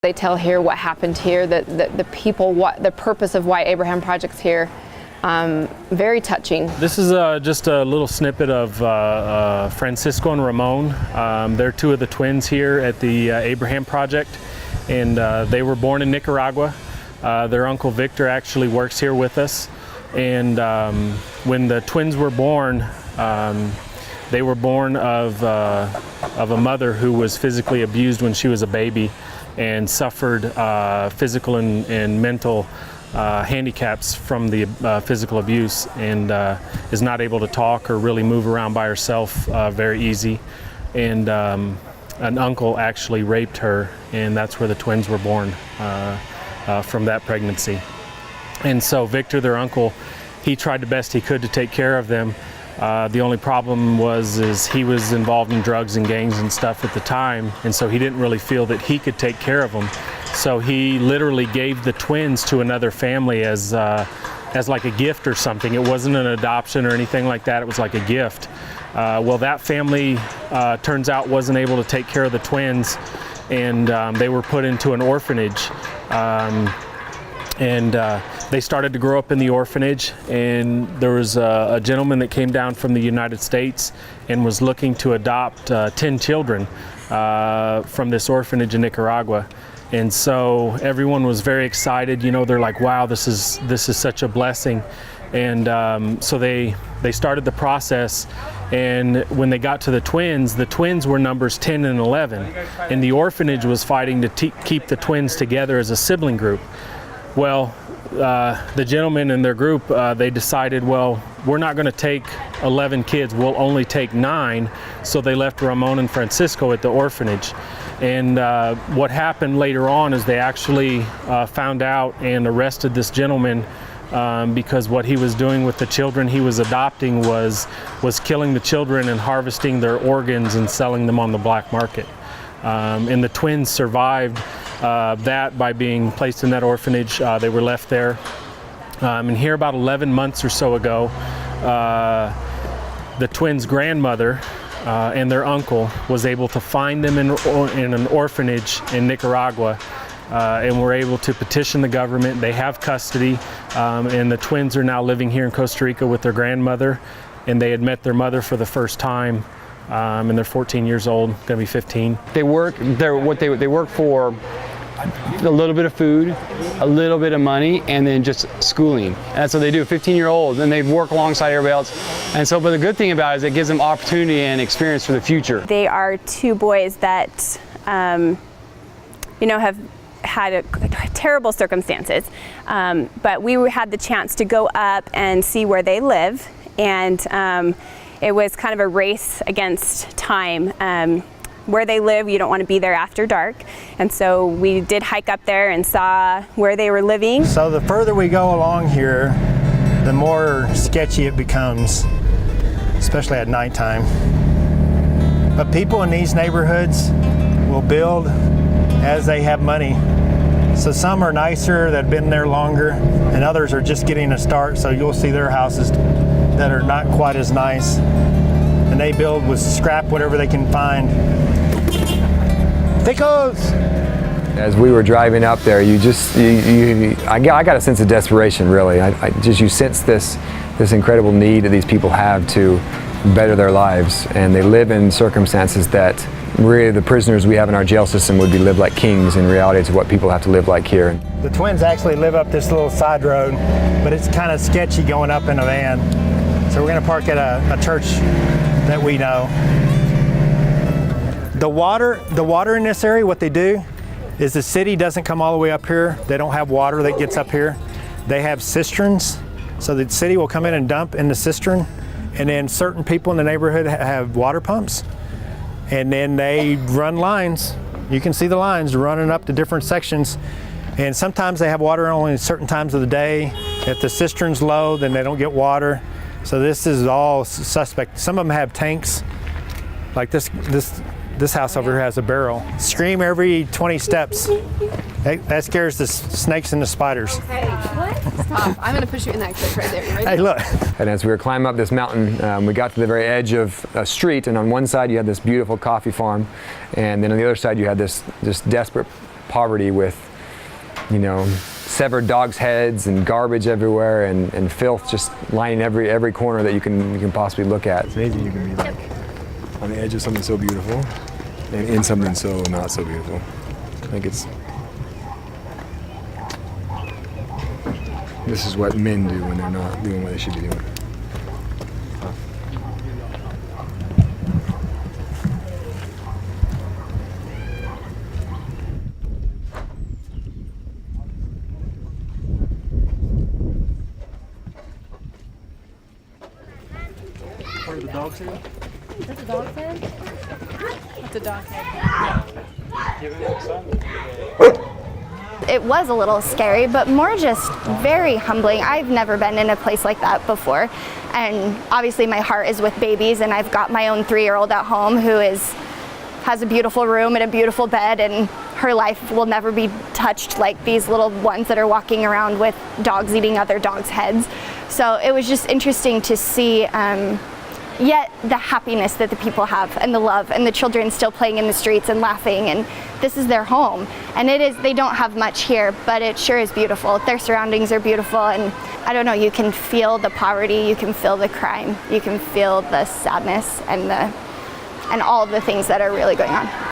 They tell here what happened here, the people, the purpose of why Abraham Project's here. Very touching. This is just a little snippet of Fransisco and Ramon. They're two of the twins here at the Abraham Project, and they were born in Nicaragua. Their uncle Victor actually works here with us, and when the twins were born, they were born of a mother who was physically abused when she was a baby and suffered physical and mental handicaps from the physical abuse, and is not able to talk or really move around by herself very easy. And an uncle actually raped her, and that's where the twins were born from that pregnancy. And so Victor, their uncle, he tried the best he could to take care of them. The only problem is he was involved in drugs and gangs and stuff at the time, and so he didn't really feel that he could take care of them. So he literally gave the twins to another family as like a gift or something. It wasn't an adoption or anything like that. It was like a gift. Well, that family turns out wasn't able to take care of the twins, and they were put into an orphanage. They started to grow up in the orphanage, and there was a gentleman that came down from the United States and was looking to adopt 10 children from this orphanage in Nicaragua. And so everyone was very excited. You know, they're like, wow, this is such a blessing. And so they started the process, and when they got to the twins were numbers 10 and 11, and the orphanage was fighting to keep the twins together as a sibling group. Well, the gentlemen in their group, they decided, well, we're not going to take 11 kids, we'll only take 9. So they left Ramon and Fransisco at the orphanage. And what happened later on is they actually found out and arrested this gentleman because what he was doing with the children he was adopting was killing the children and harvesting their organs and selling them on the black market. And the twins survived that by being placed in that orphanage. They were left there. And here about 11 months or so ago, the twins' grandmother and their uncle was able to find them in an orphanage in Nicaragua, and were able to petition the government. They have custody, and the twins are now living here in Costa Rica with their grandmother, and they had met their mother for the first time. And they're 14 years old, gonna be 15. They work for a little bit of food, a little bit of money, and then just schooling. And that's what they do. 15-year-olds, and they work alongside everybody else. And so, but the good thing about it is it gives them opportunity and experience for the future. They are two boys that, you know, have had terrible circumstances, but we had the chance to go up and see where they live, and it was kind of a race against time. Where they live, you don't want to be there after dark, and so we did hike up there and saw where they were living. So the further we go along here, the more sketchy it becomes, especially at nighttime. But people in these neighborhoods will build as they have money. So some are nicer that have been there longer, and others are just getting a start, so you'll see their houses that are not quite as nice. And they build with scrap, whatever they can find. Thickos! As we were driving up there, I got a sense of desperation, really. You sense this incredible need that these people have to better their lives, and they live in circumstances that really the prisoners we have in our jail system would be lived like kings. In reality, it's what people have to live like here. The twins actually live up this little side road, but it's kind of sketchy going up in a van. So we're going to park at a church that we know. The water in this area, what they do is the city doesn't come all the way up here. They don't have water that gets up here. They have cisterns, so the city will come in and dump in the cistern, and then certain people in the neighborhood have water pumps, and then they run lines. You can see the lines running up to different sections, and sometimes they have water only at certain times of the day. If the cistern's low, then they don't get water. So this is all suspect. Some of them have tanks, like this house over here has a barrel. Scream every 20 steps. That scares the snakes and the spiders. Okay, what? Stop. I'm gonna push you in that cliff right there. You ready? Hey, look. And as we were climbing up this mountain, we got to the very edge of a street, and on one side you had this beautiful coffee farm, and then on the other side you had this desperate poverty with, you know, severed dogs' heads and garbage everywhere and filth just lining every corner that you can possibly look at. It's amazing you can be like on the edge of something so beautiful and in something so not so beautiful. I think this is what men do when they're not doing what they should be doing. Where the dog's head? Is that the dog's head? What's a dog's head? It was a little scary, but more just very humbling. I've never been in a place like that before. And obviously my heart is with babies, and I've got my own 3-year-old at home who has a beautiful room and a beautiful bed, and her life will never be touched like these little ones that are walking around with dogs eating other dogs' heads. So it was just interesting to see yet the happiness that the people have, and the love, and the children still playing in the streets and laughing, and this is their home. And they don't have much here, but it sure is beautiful. Their surroundings are beautiful, and I don't know, you can feel the poverty, you can feel the crime, you can feel the sadness and all of the things that are really going on.